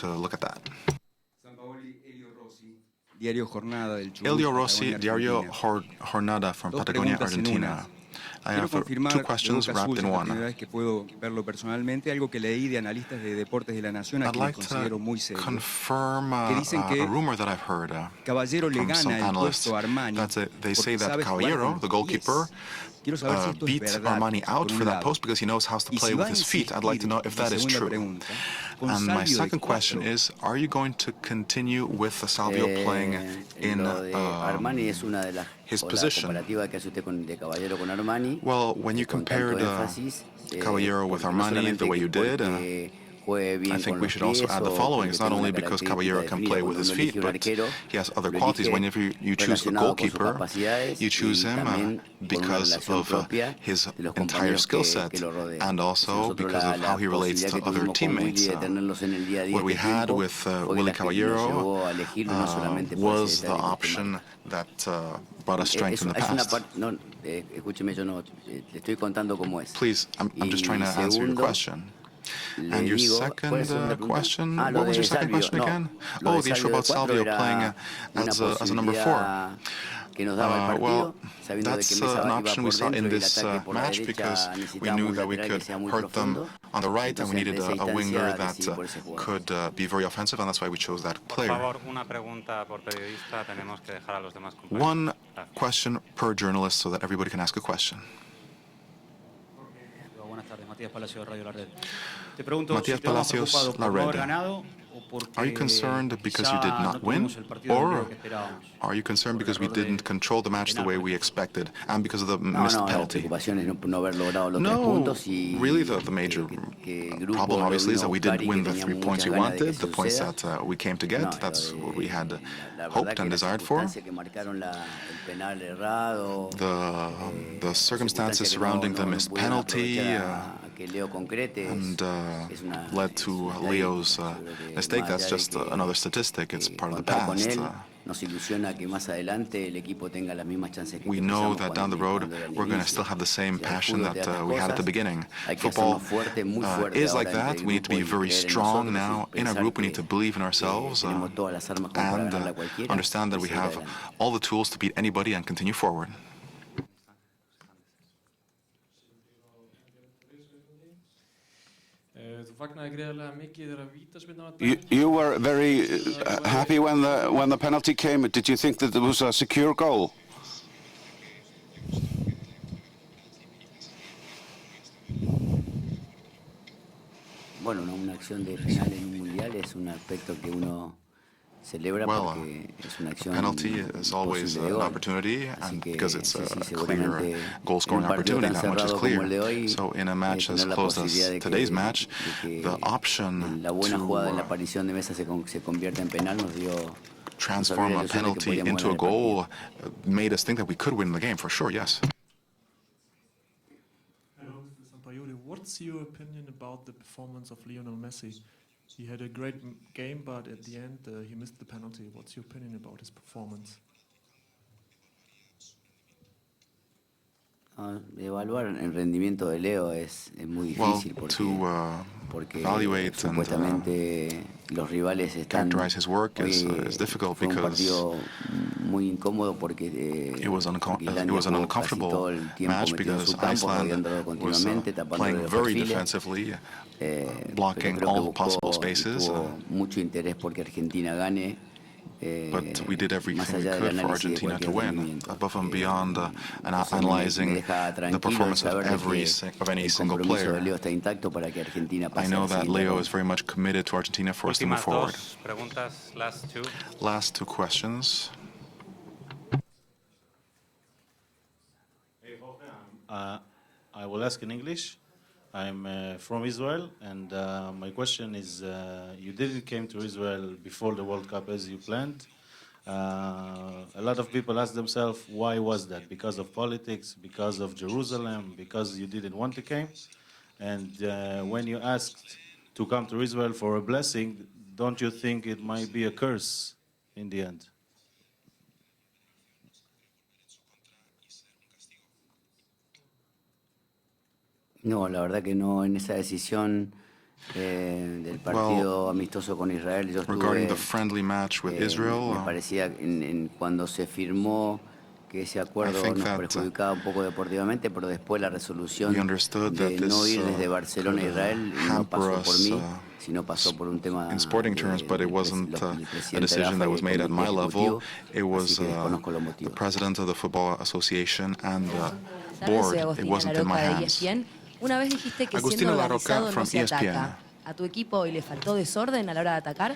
to look at that. Elio Rossi, Diario Jornada from Patagonia, Argentina. I have two questions wrapped in one. I'd like to confirm a rumor that I've heard from some analysts that they say that Caballero, the goalkeeper, beat Armani out for that post because he knows how to play with his feet. I'd like to know if that is true. And my second question is, are you going to continue with Salvio playing in his position? Well, when you compared Caballero with Armani the way you did, I think we should also add the following. It's not only because Caballero can play with his feet, but he has other qualities. Whenever you choose a goalkeeper, you choose him because of his entire skill set and also because of how he relates to other teammates. What we had with Willy Caballero was the option that brought us strength in the past. Please, I'm just trying to answer your question. And your second question, what was your second question again? Oh, the issue about Salvio playing as a number 4. Well, that's an option we saw in this match because we knew that we could hurt them on the right and we needed a winger that could be very offensive, and that's why we chose that player. One question per journalist so that everybody can ask a question. Matías Palacios, La Red. Are you concerned because you did not win, or are you concerned because we didn't control the match the way we expected and because of the missed penalty? No, really the major problem obviously is that we didn't win the 3 points we wanted, the points that we came to get. That's what we had hoped and desired for. The circumstances surrounding the missed penalty and led to Leo's mistake. That's just another statistic. It's part of the past. We know that down the road we're going to still have the same passion that we had at the beginning. Football is like that. We need to be very strong now in our group. We need to believe in ourselves and understand that we have all the tools to beat anybody and continue forward. You were very happy when the penalty came. Did you think that it was a secure goal? Well, a penalty is always an opportunity, and because it's a clear goal-scoring opportunity, that much is clear. So in a match as close as today's match, the option to transform a penalty into a goal made us think that we could win the game, for sure, yes. What's your opinion about the performance of Lionel Messi? He had a great game, but at the end he missed the penalty. What's your opinion about his performance? Evaluar el rendimiento de Leo es muy difícil porque supuestamente los rivales están characterize his work is difficult because muy incómodo porque it was an uncomfortable match because Iceland was playing very defensively, blocking all possible spaces. Mucho interés porque Argentina gane. But we did everything we could for Argentina to win, above and beyond analyzing the performance of any single player. I know that Leo is very much committed to Argentina for us to move forward. Last two questions. I will ask in English. I'm from Israel, and my question is, you didn't came to Israel before the World Cup as you planned. A lot of people ask themselves, why was that? Because of politics, because of Jerusalem, because you didn't want to come? And when you asked to come to Israel for a blessing, don't you think it might be a curse in the end? No, la verdad que no, en esa decisión Del partido amistoso con Israel, yo regarding the estuve, friendly match with Israel, me parecía cuando se firmó que ese acuerdo think nos that perjudicaba un poco deportivamente, pero después la we resolución understood de that no this ir desde Barcelona a could Israel no hamper pasó por us mí, sino pasó por un tema in sporting terms, but it wasn't a del presidente de decision AFA that y was del made at comité my level. ejecutivo, It así was que desconozco los the motivos. president of the Football Association and the Buenas tardes, board. soy It Agostina wasn't in my Larocca de hands. ESPN. Una vez dijiste que Agostina siendo Larocca organizado no from se ESPN. ataca. ¿A tu equipo y le faltó desorden a la hora de atacar?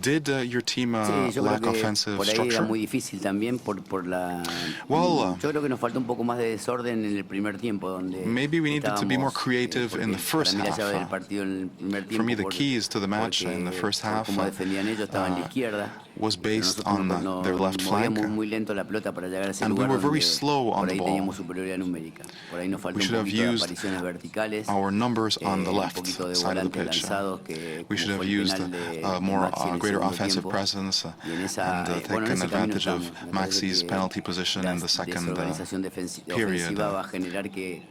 Did your team Sí, yo creo lack que offensive por ahí era structure? muy difícil también por la... Well, yo creo que nos faltó un poco más de desorden en el primer tiempo, donde maybe we needed to be more estábamos, creative in the first para mí la half. llave del partido en el primer tiempo, For me, the keys to the match in the first half como defendían ellos, estaban en la izquierda, was pero based nosotros on their left flank. movíamos muy lento la pelota para llegar a ese And we lugar were very donde slow on por the ahí ball. teníamos superioridad numérica. Por ahí nos faltó We un should have poquito de used apariciones verticales, our numbers on the un left poquito de side of the volantes pitch. lanzados, que We como should have fue el used penal de more Maxi en el greater segundo offensive tiempo. presence Y en esa, and bueno, en taken ese camino advantage of estamos. Me parece Maxi's que penalty position la in the second desorganización period. ofensiva va a generar que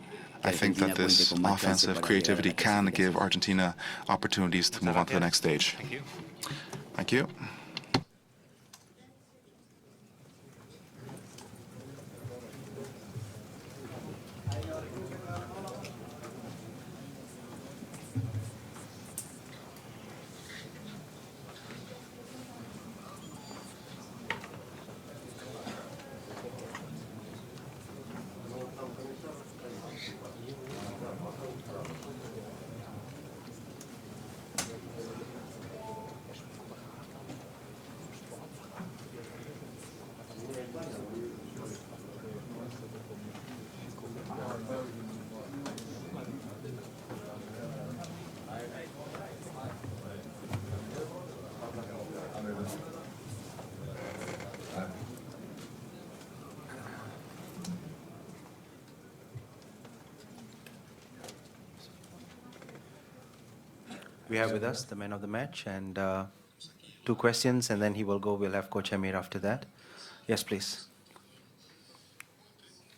I think Argentina that cuente this con más chance offensive para llegar a creativity la can clasificación. give Argentina opportunities to move on to the next stage. Thank you. We have with us the man of the match and 2 questions, and then he will go. We'll have Coach Amir after that. Yes, please.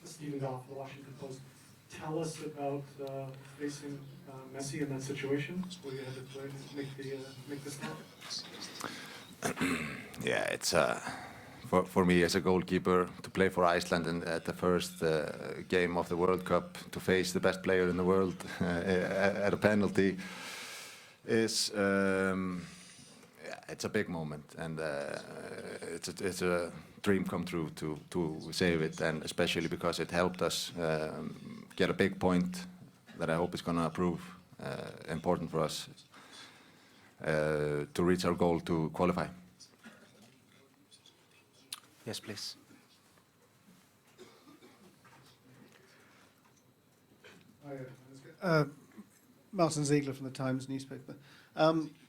Stephen Goff, the Washington Post. Tell us about facing Messi in that situation where you had to play make the stop. Yeah, it's for me as a goalkeeper to play for Iceland and at the first game of the World Cup to face the best player in the world at a penalty is it's a big moment, and it's a dream come true to save it, and especially because it helped us get a big point that I hope is going to prove important for us to reach our goal to qualify. Yes, please. Martin Ziegler from the Times newspaper.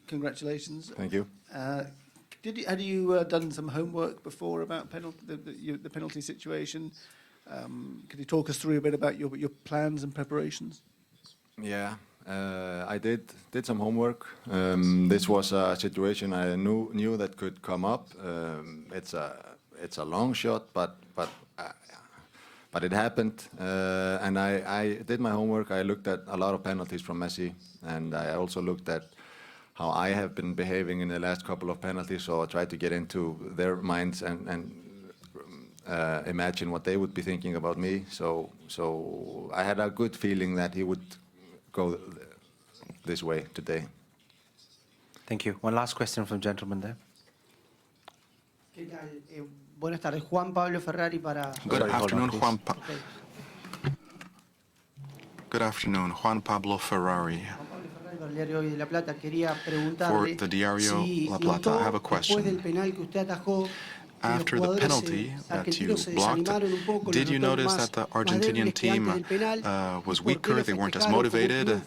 Congratulations. Thank you. Had you done some homework before about the penalty situation? Could you talk us through a bit about your plans and preparations? Yeah, I did some homework. This was a situation I knew that could come up. It's a long shot, but it happened, and I did my homework. I looked at a lot of penalties from Messi, and I also looked at how I have been behaving in the last couple of penalties. So I tried to get into their minds and imagine what they would be thinking about me. So I had a good feeling that he would go this way today. Thank you. One last question from gentleman there. Buenas tardes, Juan Pablo Ferrari para... Good afternoon, Good afternoon, Juan Pablo Ferrari. Para el Diario de La Plata, quería For preguntarle the Diario si La Plata, I have a notó question. después del penal que usted atajó, After the penalty that you blocked, did you notice that the Argentinian team was weaker, they weren't as motivated?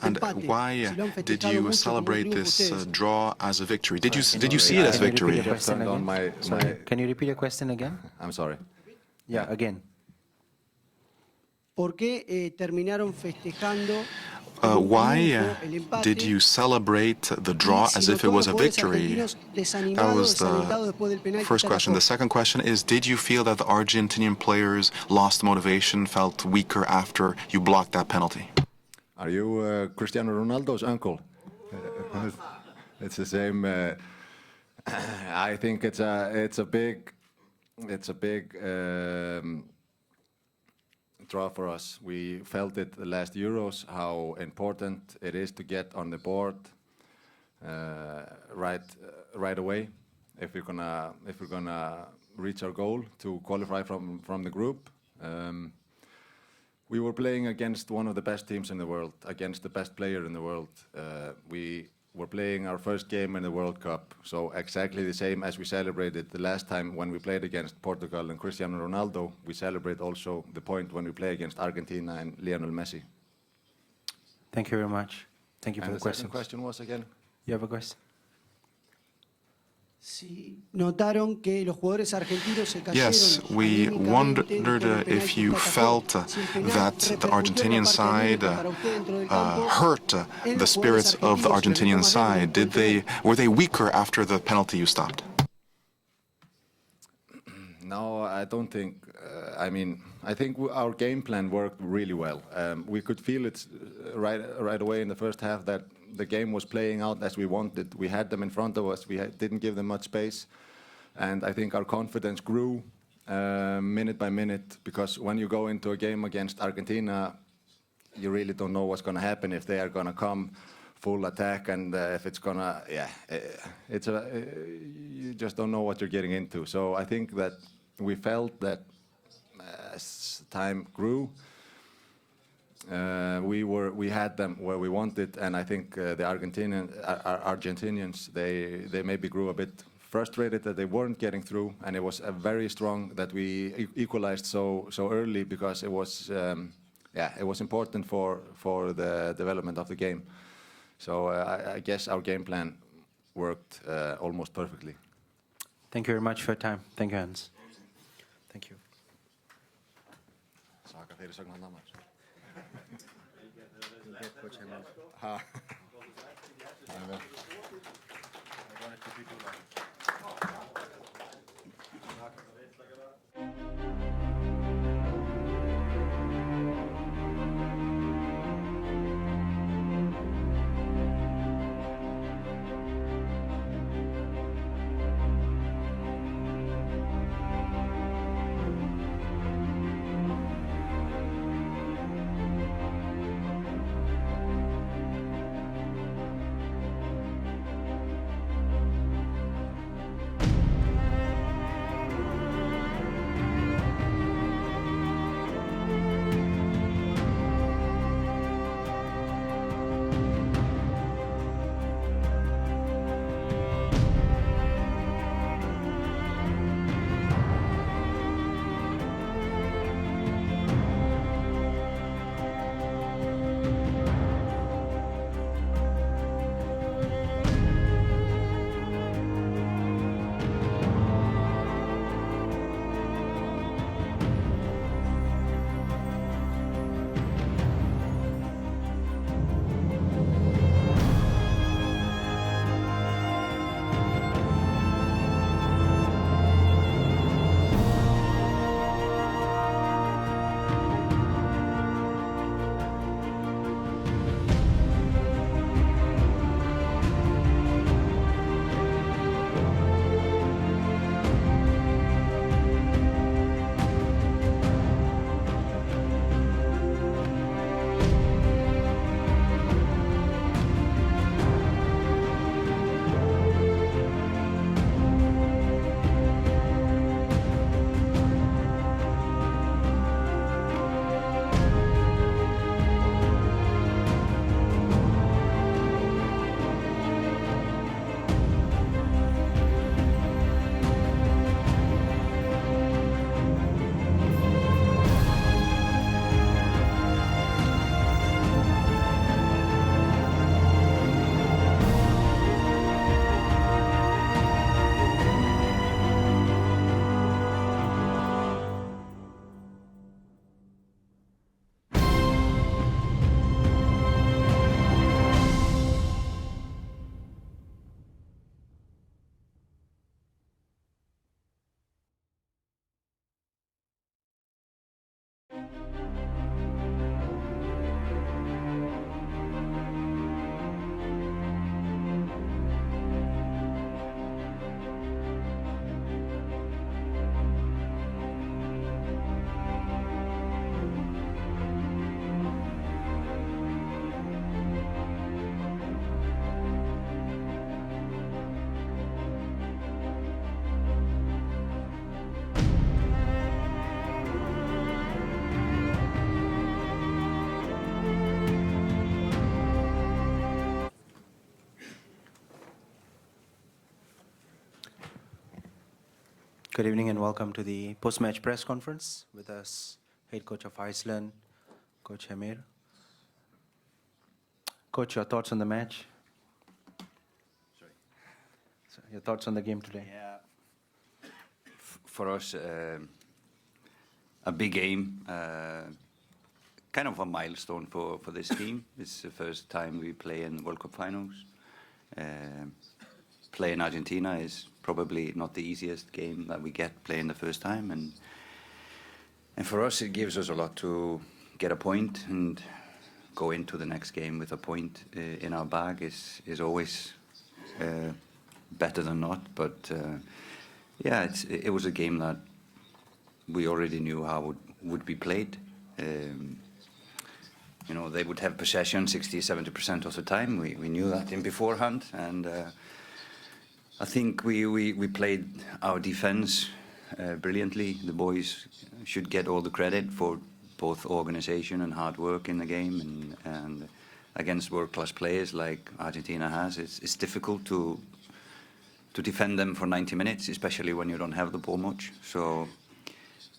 And why did you celebrate this draw as a victory? Did you see it as victory? Can you repeat your question again? I'm sorry. Yeah, again. ¿Por qué terminaron festejando? Why did you celebrate the draw as if it was a victory? That was the first question. The second question is, did you feel that the Argentinian players lost motivation, felt weaker after you blocked that penalty? Are you Cristiano Ronaldo's uncle? It's the same. I think it's a big draw for us. We felt it the last Euros how important it is to get on the board right away if we're gonna reach our goal to qualify from the group. We were playing against one of the best teams in the world, against the best player in the world. We were playing our first game in the World Cup, so exactly the same as we celebrated the last time when we played against Portugal and Cristiano Ronaldo. We celebrate also the point when we play against Argentina and Lionel Messi. Thank you very much. Thank you for the question. The question was again? You have a question? Si notaron que los jugadores argentinos se cayeron. Yes, we wondered if you felt that the Argentinian side hurt the spirits of the Argentinian side. Were they weaker after the penalty you stopped? No, I don't think. I think our game plan worked really well. We could feel it right away in the first half that the game was playing out as we wanted. We had them in front of us. We didn't give them much space. And I think our confidence grew minute by minute, because when you go into a game against Argentina, you really don't know what's going to happen, if they are going to come full attack, and if it's going to, you just don't know what you're getting into. So I think that we felt that as time grew, we had them where we wanted, and I think the Argentinians, they maybe grew a bit frustrated that they weren't getting through, and it was very strong that we equalized so early, because it was important for the development of the game. So I guess our game plan worked almost perfectly. Thank you very much for your time. Thank you, Hans. Thank you. Good evening and welcome to the post-match press conference. With us, head coach of Iceland, Coach Emir. Coach, your thoughts on the match? Sorry. So your thoughts on the game today? Yeah. For us, a big game, kind of a milestone for this team. It's the first time we play in World Cup finals. Playing Argentina is probably not the easiest game that we get playing the first time, and for us it gives us a lot to get a point and go into the next game with a point in our bag is always better than not. But yeah, it was a game that we already knew how would be played. You know, they would have possession 60-70% of the time. We knew that in beforehand, and I think we played our defense brilliantly. The boys should get all the credit for both organization and hard work in the game, and against world-class players like Argentina has, it's difficult to defend them for 90 minutes, especially when you don't have the ball much. So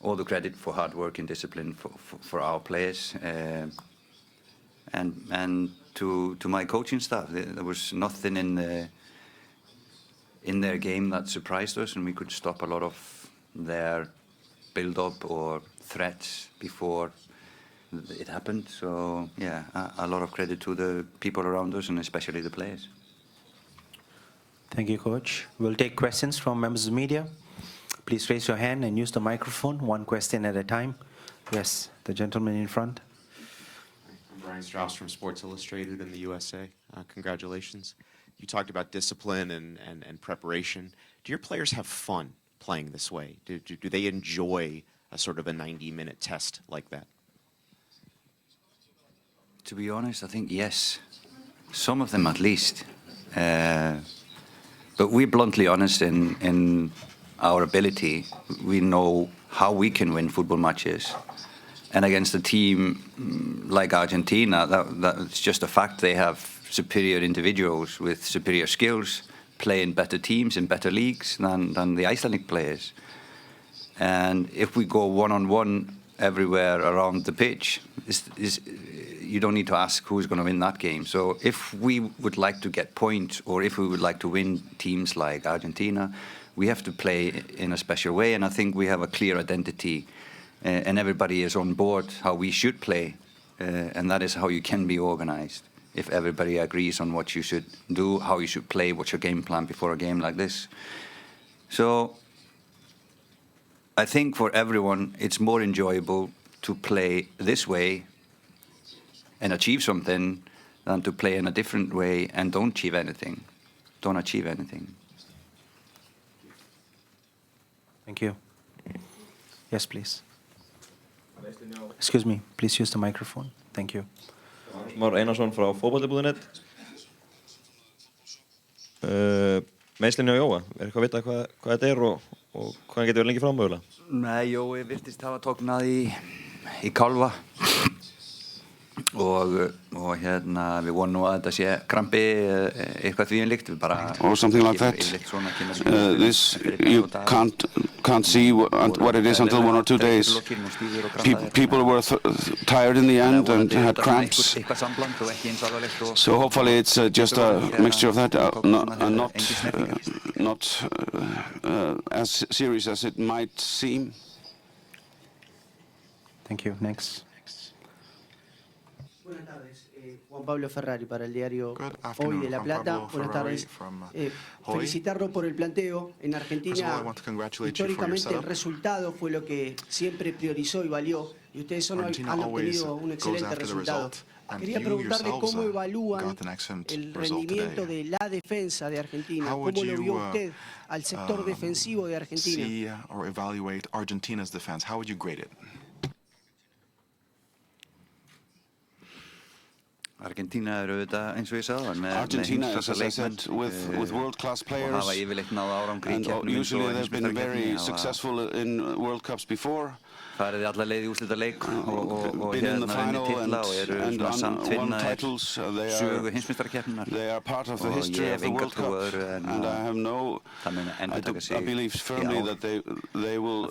all the credit for hard work and discipline for our players, and to my coaching staff. There was nothing in their game that surprised us, and we could stop a lot of their build-up or threats before it happened. So yeah, a lot of credit to the people around us and especially the players. Thank you, Coach. We'll take questions from members of the media. Please raise your hand and use the microphone, one question at a time. Yes, the gentleman in front. I'm Brian Strauss from Sports Illustrated in the USA. Congratulations. You talked about discipline and preparation. Do your players have fun playing this way? Do they enjoy a sort of a 90-minute test like that? To be honest, I think yes. Some of them at least. But we're bluntly honest in our ability. We know how we can win football matches. And against a team like Argentina, that's just a fact. They have superior individuals with superior skills, playing better teams in better leagues than the Icelandic players. And if we go one-on-one everywhere around the pitch, you don't need to ask who's going to win that game. So if we would like to get points, or if we would like to win teams like Argentina, we have to play in a special way. And I think we have a clear identity, and everybody is on board how we should play. And that is how you can be organized. If everybody agrees on what you should do, how you should play, what's your game plan before a game like this. So I think for everyone, it's more enjoyable to play this way and achieve something than to play in a different way and don't achieve anything. Thank you. Yes, please. Excuse me, please use the microphone. Thank you. Már Einarsson frá Fótbolti.net. Meiðslin hjá Jóa, eitthvað að vita hvað þetta og hvað hann getur verið lengi framögulega? Nei, Jói virtist hafa tóknað í kálfa og við vonum að þetta sé krampi eitthvað því líkt, við bara or something like that. This you can't see what it is until 1 or 2 days. People were tired in the end and had cramps. So hopefully it's just a mixture of that, not as serious as it might seem. Thank you. Next. Buenas tardes, Juan Pablo Ferrari para el diario Hoy de La Plata. Buenas tardes. Felicitarlo por el planteo. En Argentina, históricamente el resultado fue lo que siempre priorizó y valió, y ustedes han obtenido un excelente resultado. Quería preguntarle cómo evalúan el rendimiento de la defensa de Argentina. ¿Cómo lo vio usted al sector defensivo de Argentina? Or evaluate Argentina's defense. How would you grade it? Argentina eins og ég sagði með Argentina is, as I said, with world-class players, and usually they've been very successful in World Cups before. Farið alla leið í úrslitaleik og been in the final and won titles. Sögu heimsmeistarakeppninnar. They are part of the history of the World Cup, and I believe firmly that they will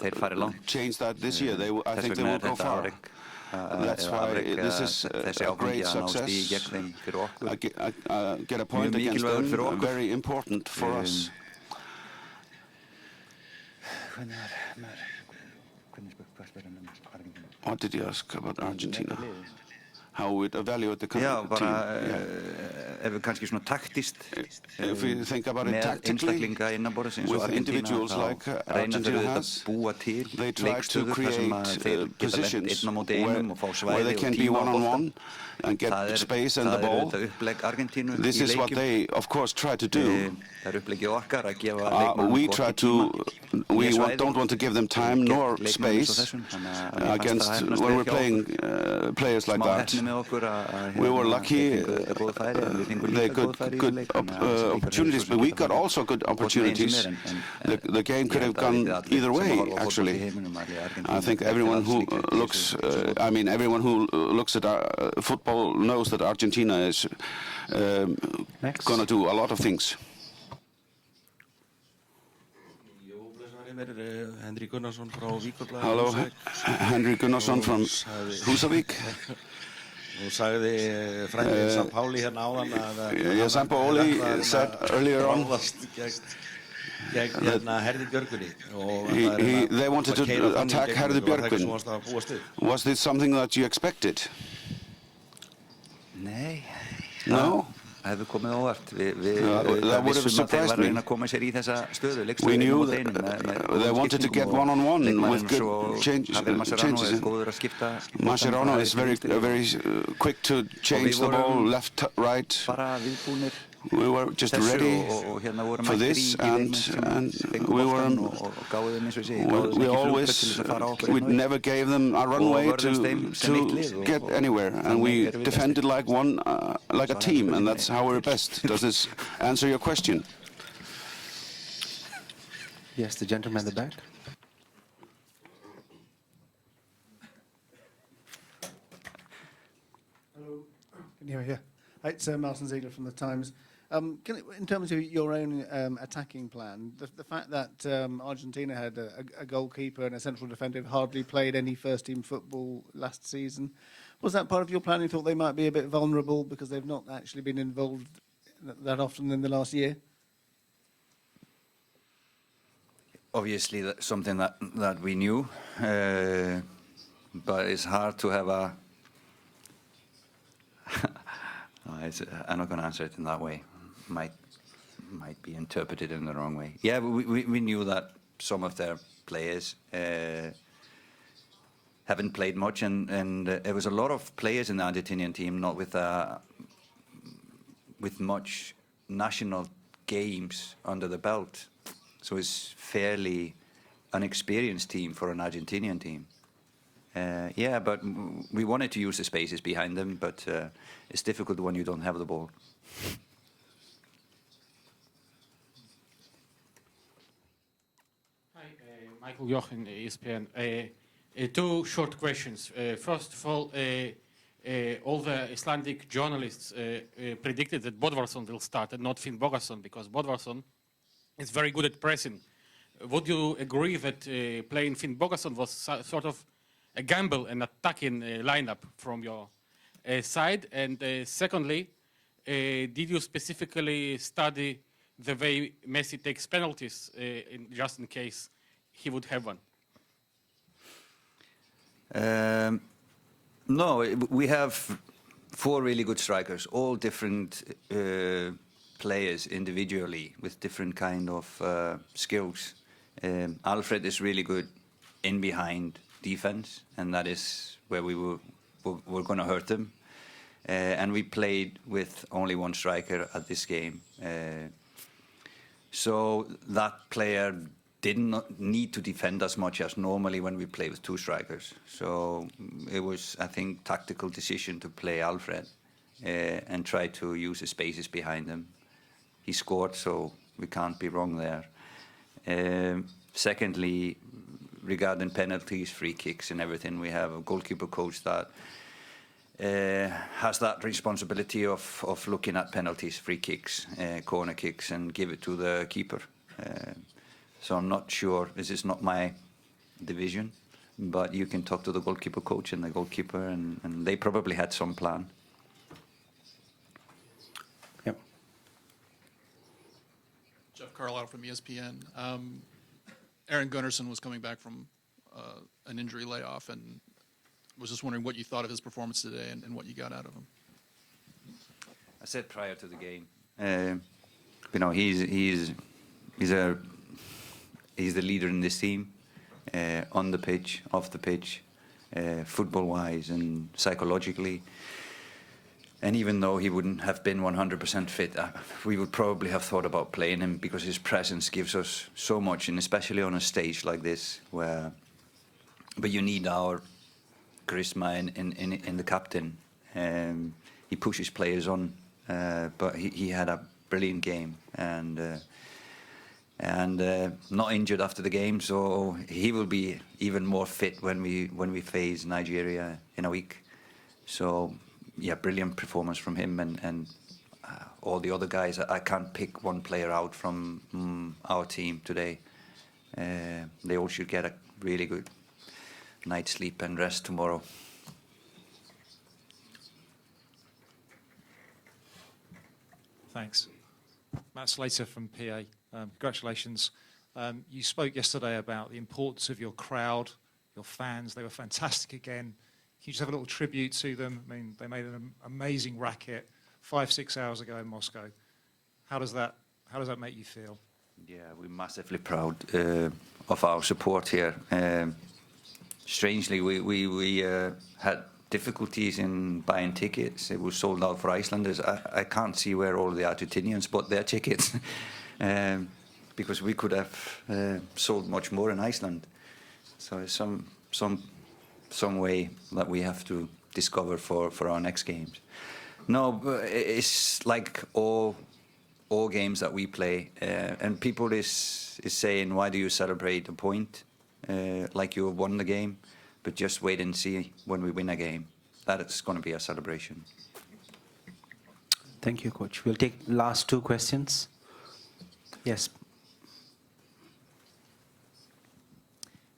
change that this year. I think they will go far. That's why this is a great success. Get a point against them, very important for us. What did you ask about Argentina? How we'd evaluate the team? Ef við kannski svona taktískt if we think about it tactically, with individuals like Argentina has, they try to create positions where they can be one-on-one and get space and the ball. This is what they, of course, try to do. We don't want to give them time nor space against when we're playing players like that. We were lucky. They got good opportunities, but we got also good opportunities. The game could have gone either way, actually. I think everyone who looks, everyone who looks at football knows that Argentina is going to do a lot of things. Hello, Henry Gunnarsson from Húsavík. Sampaoli said earlier on they wanted to attack Herði Björgvin. Was this something that you expected? No? Hefur komið óvart. That would have surprised me. We knew that they wanted to get one-on-one with good changes. Mascherano is very quick to change the ball left, right. We were just ready for this, and we never gave them a runway to get anywhere, and we defended like a team, and that's how we're best. Does this answer your question? Yes, the gentleman in the back. Hello, can you hear me? Yeah. It's Martin Ziegler from the Times. In terms of your own attacking plan, the fact that Argentina had a goalkeeper and a central defender who hardly played any first-team football last season, was that part of your plan? You thought they might be a bit vulnerable because they've not actually been involved that often in the last year? Obviously, that's something that we knew, but it's hard to have a... I'm not going to answer it in that way. Might be interpreted in the wrong way. Yeah, we knew that some of their players haven't played much, and there was a lot of players in the Argentinian team not with much national games under the belt. So it's fairly unexperienced team for an Argentinian team. Yeah, but we wanted to use the spaces behind them, but it's difficult when you don't have the ball. Hi, Michael Jochen, ESPN. Two short questions. First of all the Icelandic journalists predicted that Böðvarsson will start and not Finn Bogason, because Böðvarsson is very good at pressing. Would you agree that playing Finn Bogason was sort of a gamble and attacking lineup from your side? And secondly, did you specifically study the way Messi takes penalties just in case he would have one? No, we have four really good strikers, all different players individually with different kind of skills. Alfred is really good in behind defense, and that is where we were going to hurt them. And we played with only one striker at this game. So that player did not need to defend as much as normally when we play with two strikers. So it was, I think, tactical decision to play Alfred. and tried to use the spaces behind him. He scored, so we can't be wrong there. Secondly, regarding penalties, free kicks and everything, we have a goalkeeper coach that has that responsibility of looking at penalties, free kicks, corner kicks, and give it to the keeper. So I'm not sure, this is not my division, but you can talk to the goalkeeper coach and the goalkeeper, and they probably had some plan. Yep. Jeff Carlisle from ESPN. Aaron Gunnarsson was coming back from an injury layoff, and was just wondering what you thought of his performance today and what you got out of him. I said prior to the game, you know, he's the leader in this team, on the pitch, off the pitch, football-wise and psychologically. And even though he wouldn't have been 100% fit, we would probably have thought about playing him because his presence gives us so much, and especially on a stage like this, but you need our charisma in the captain. He pushes players on, but he had a brilliant game and not injured after the game, so he will be even more fit when we face Nigeria in a week. So. Yeah, brilliant performance from him and all the other guys. I can't pick one player out from our team today. They all should get a really good night's sleep and rest tomorrow. Thanks. Matt Slater from PA. Congratulations. You spoke yesterday about the importance of your crowd, your fans. They were fantastic again. Can you just have a little tribute to them? I mean, they made an amazing racket 5-6 hours ago in Moscow. How does that make you feel? Yeah, we're massively proud of our support here. Strangely, we had difficulties in buying tickets. It was sold out for Icelanders. I can't see where all the Argentinians bought their tickets because we could have sold much more in Iceland. So it's some way that we have to discover for our next games. No, it's like all games that we play, and people is saying, why do you celebrate a point like you won the game? But just wait and see when we win a game. That is going to be a celebration. Thank you, Coach. We'll take last two questions. Yes.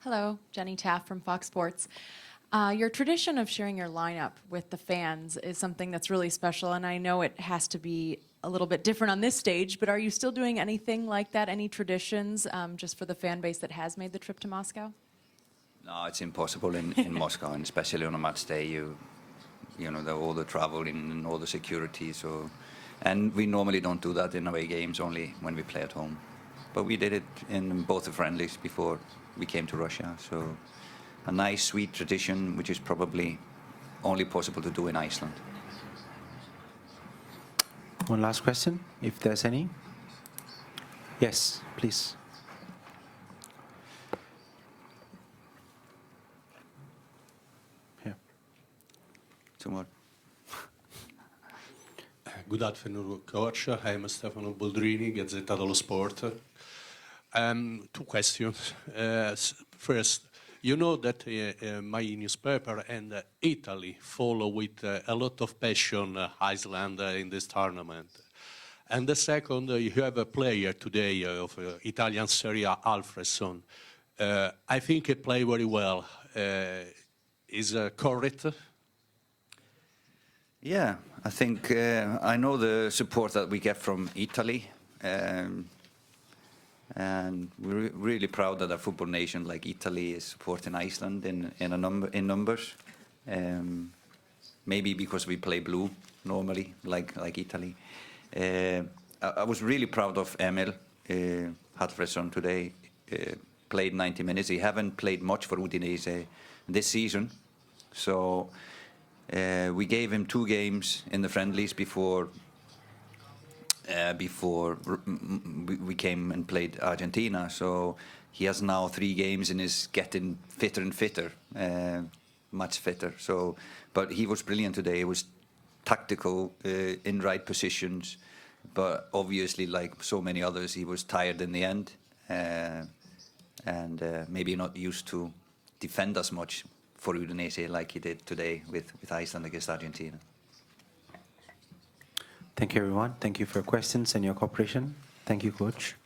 Hello, Jenny Taft from Fox Sports. Your tradition of sharing your lineup with the fans is something that's really special, and I know it has to be a little bit different on this stage, but are you still doing anything like that, any traditions just for the fan base that has made the trip to Moscow? No, it's impossible in Moscow, and especially on a match day, you know, all the traveling and all the security. So, and we normally don't do that in away games, only when we play at home. But we did it in both the friendlies before we came to Russia. So. A nice, sweet tradition, which is probably only possible to do in Iceland. One last question, if there's any. Yes, please. Here. Two more. Good afternoon, Coach. I'm Stefano Boldrini, Gazzetta dello Sport. Two questions. First, you know that my newspaper and Italy follow with a lot of passion Iceland in this tournament. And the second, you have a player today of Italian Serie A, Alfredson. I think he played very well. Is correct? Yeah, I think I know the support that we get from Italy. And we're really proud that a football nation like Italy is supporting Iceland in numbers. Maybe because we play blue normally, like Italy. I was really proud of Emil Hallfreðsson today. Played 90 minutes. He haven't played much for Udinese this season, so we gave him 2 games in the friendlies before we came and played Argentina. So he has now 3 games and is getting fitter and fitter, much fitter. So, but he was brilliant today. He was tactical in right positions, but obviously, like so many others, he was tired in the end, and maybe not used to defend as much for Udinese like he did today with Iceland against Argentina. Thank you, everyone. Thank you for your questions and your cooperation. Thank you, Coach.